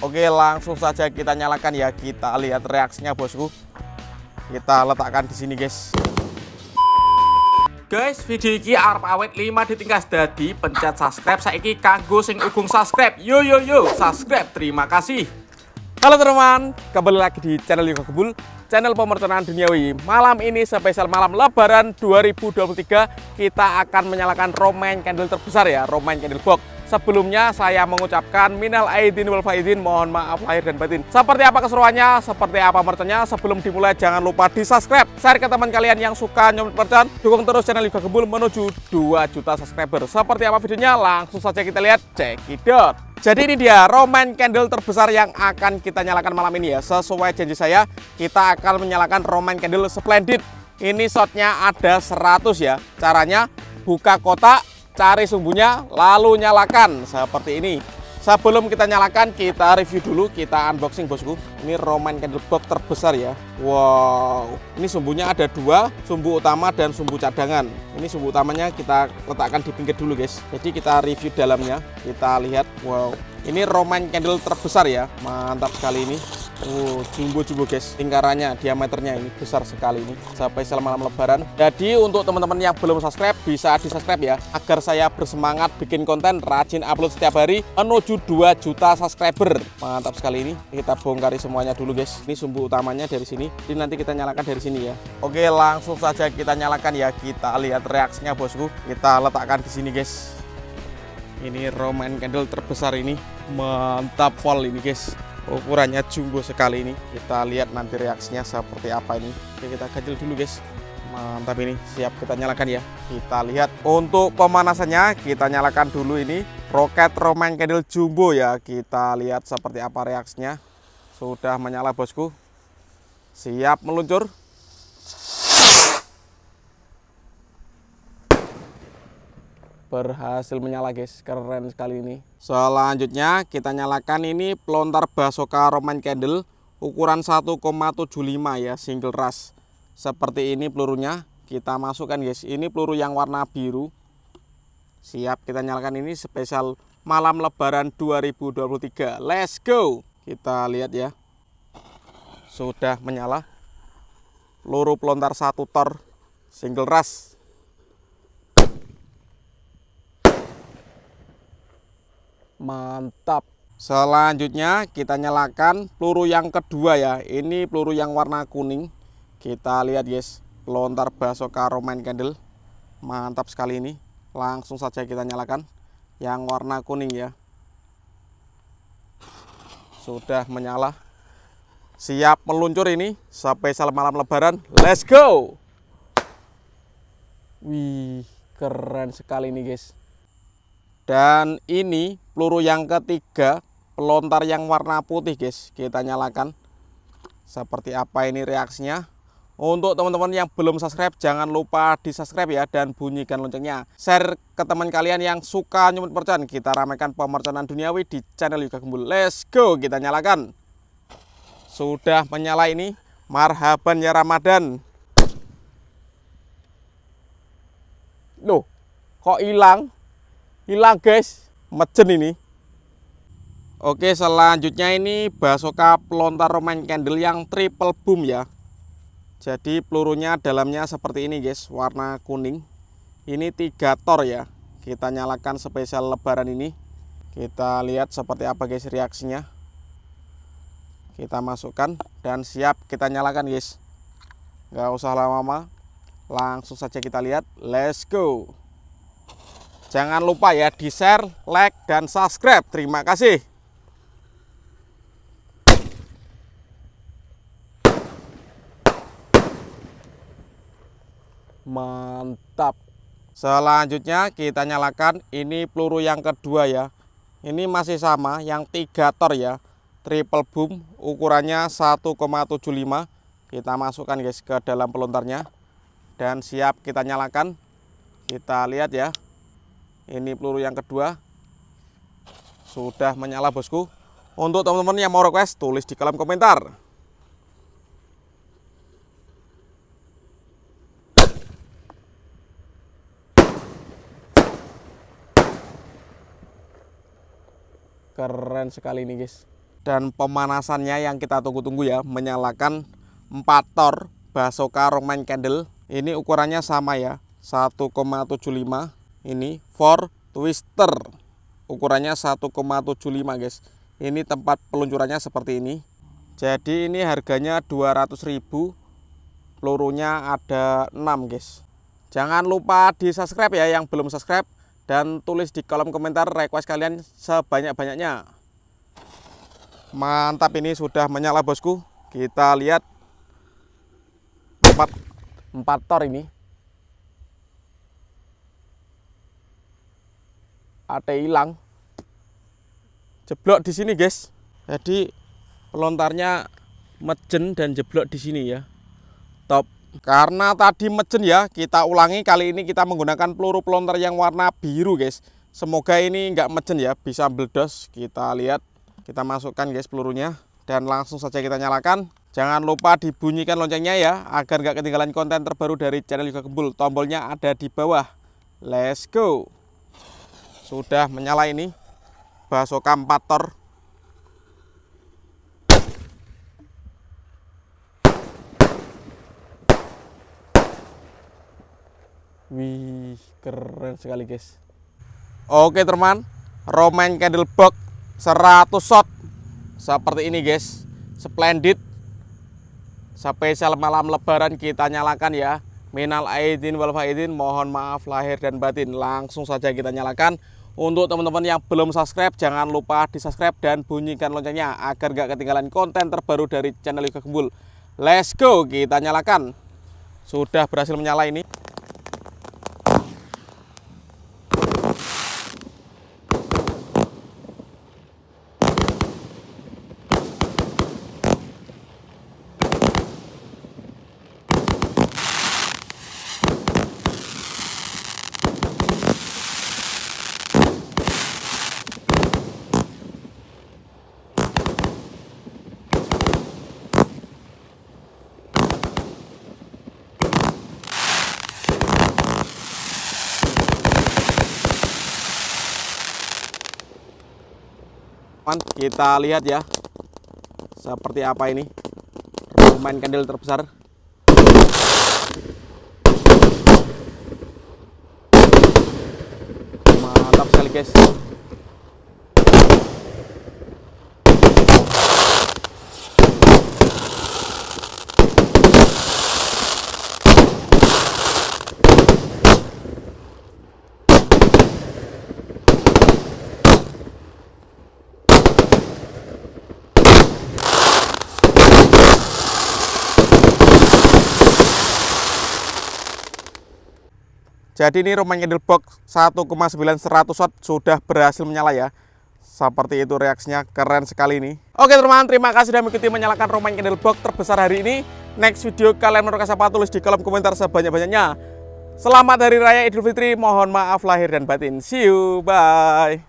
Oke, langsung saja kita nyalakan ya. Kita lihat reaksinya bosku. Kita letakkan di sini guys. Guys, video ini arep awet 5 ditingkas dadi pencet subscribe saiki kanggo sing ugung subscribe. Yo subscribe. Terima kasih. Halo teman-teman, kembali lagi di channel Yoga Gembul, channel pemerconaan duniawi. Malam ini spesial malam Lebaran 2023, kita akan menyalakan Romain candle terbesar ya, Romain candle box. Sebelumnya saya mengucapkan minal aidin wal faizin, mohon maaf lahir dan batin. Seperti apa keseruannya, seperti apa merchannya, sebelum dimulai jangan lupa di subscribe, share ke teman kalian yang suka nyomot merchan, dukung terus channel Yoga Gembul menuju 2 juta subscriber. Seperti apa videonya, langsung saja kita lihat, cekidot. Jadi ini dia Romain candle terbesar yang akan kita nyalakan malam ini ya. Sesuai janji saya, kita akan menyalakan Romain candle splendid. Ini shotnya ada 100 ya. Caranya buka kotak, cari sumbunya, lalu nyalakan seperti ini. Sebelum kita nyalakan, kita review dulu, kita unboxing bosku. Ini Romain candle box terbesar ya. Wow, ini sumbunya ada 2, sumbu utama dan sumbu cadangan. Ini sumbu utamanya kita letakkan di pinggir dulu guys. Jadi kita review dalamnya, kita lihat. Wow, ini Romain candle terbesar ya, mantap sekali ini. Jumbo guys, lingkarannya, diameternya ini besar sekali ini. Spesial malam Lebaran. Jadi untuk teman-teman yang belum subscribe, bisa di subscribe ya, agar saya bersemangat bikin konten, rajin upload setiap hari menuju 2 juta subscriber. Mantap sekali ini. Kita bongkari semuanya dulu guys. Ini sumbu utamanya dari sini. Ini nanti kita nyalakan dari sini ya. Oke, langsung saja kita nyalakan ya. Kita lihat reaksinya bosku. Kita letakkan di sini guys. Ini Romain candle terbesar ini, mantap pol ini guys. Ukurannya jumbo sekali ini. Kita lihat nanti reaksinya seperti apa ini. Oke, kita ganjel dulu guys. Mantap ini, siap kita nyalakan ya. Kita lihat untuk pemanasannya, kita nyalakan dulu ini roket Romain candle jumbo ya. Kita lihat seperti apa reaksinya. Sudah menyala bosku. Siap meluncur. Berhasil menyala guys, keren sekali ini. Selanjutnya kita nyalakan ini pelontar Basoka Romain candle ukuran 1,75 ya, single rush. Seperti ini pelurunya, kita masukkan guys. Ini peluru yang warna biru. Siap kita nyalakan, ini spesial malam Lebaran 2023. Let's go. Kita lihat ya, sudah menyala. Peluru pelontar 1 tor single rush. Mantap. Selanjutnya kita nyalakan peluru yang kedua ya. Ini peluru yang warna kuning. Kita lihat guys, pelontar Basoka Romain candle. Mantap sekali ini. Langsung saja kita nyalakan yang warna kuning ya. Sudah menyala. Siap meluncur ini spesial malam Lebaran. Let's go. Wih, keren sekali ini guys. Dan ini peluru yang ketiga, pelontar yang warna putih guys. Kita nyalakan. Seperti apa ini reaksinya. Untuk teman-teman yang belum subscribe, jangan lupa di subscribe ya, dan bunyikan loncengnya. Share ke teman kalian yang suka nyumut merchan. Kita ramaikan pemerconan duniawi di channel Yoga Gembul. Let's go, kita nyalakan. Sudah menyala ini. Marhaban ya Ramadan. Loh, kok hilang? Hilang guys, mejen ini. Oke, selanjutnya ini Basoka pelontar Romain candle yang triple boom ya. Jadi pelurunya dalamnya seperti ini guys, warna kuning. Ini 3 tor ya. Kita nyalakan spesial Lebaran ini. Kita lihat seperti apa guys reaksinya. Kita masukkan dan siap kita nyalakan guys. Nggak usah lama-lama, langsung saja kita lihat. Let's go. Jangan lupa ya di share, like, dan subscribe. Terima kasih. Mantap. Selanjutnya kita nyalakan ini peluru yang kedua ya. Ini masih sama, yang 3 tor ya. Triple boom, ukurannya 1,75. Kita masukkan guys ke dalam pelontarnya. Dan siap kita nyalakan. Kita lihat ya. Ini peluru yang kedua. Sudah menyala bosku. Untuk teman-teman yang mau request, tulis di kolom komentar. Keren sekali ini guys. Dan pemanasannya yang kita tunggu-tunggu ya, menyalakan 4 tor Basoka Roman Candle. Ini ukurannya sama ya, 1,75. Ini for twister, ukurannya 1,75 guys. Ini tempat peluncurannya seperti ini. Jadi ini harganya 200.000. Pelurunya ada 6 guys. Jangan lupa di subscribe ya yang belum subscribe, dan tulis di kolom komentar request kalian sebanyak-banyaknya. Mantap, ini sudah menyala bosku. Kita lihat 4 tor ini. AT hilang. Jeblok di sini guys. Jadi pelontarnya mejen dan jeblok di sini ya. Top. Karena tadi mejen ya, kita ulangi. Kali ini kita menggunakan peluru pelontar yang warna biru guys. Semoga ini enggak mejen ya, bisa meledos. Kita lihat. Kita masukkan guys pelurunya dan langsung saja kita nyalakan. Jangan lupa dibunyikan loncengnya ya, agar nggak ketinggalan konten terbaru dari channel Yoga Gembul. Tombolnya ada di bawah. Let's go. Sudah menyala ini Basoka 4 tor. Wih, keren sekali guys. Oke teman, Roman Candle Box 100 shot seperti ini guys, splendid. Spesial malam lebaran kita nyalakan ya. Minal aidin wal faidin, mohon maaf lahir dan batin. Langsung saja kita nyalakan. Untuk teman-teman yang belum subscribe, jangan lupa di subscribe dan bunyikan loncengnya agar gak ketinggalan konten terbaru dari channel Yoga Gembul. Let's go, kita nyalakan. Sudah berhasil menyala ini. Kita lihat ya seperti apa ini Roman Candle terbesar. Mantap sekali guys. Jadi ini Roman Candle Box 1,9 100 watt sudah berhasil menyala ya. Seperti itu reaksinya, keren sekali ini. Oke teman-teman, terima kasih sudah mengikuti menyalakan Roman Candle Box terbesar hari ini. Next video kalian menurut apa, tulis di kolom komentar sebanyak-banyaknya. Selamat Hari Raya Idul Fitri, mohon maaf lahir dan batin. See you, bye.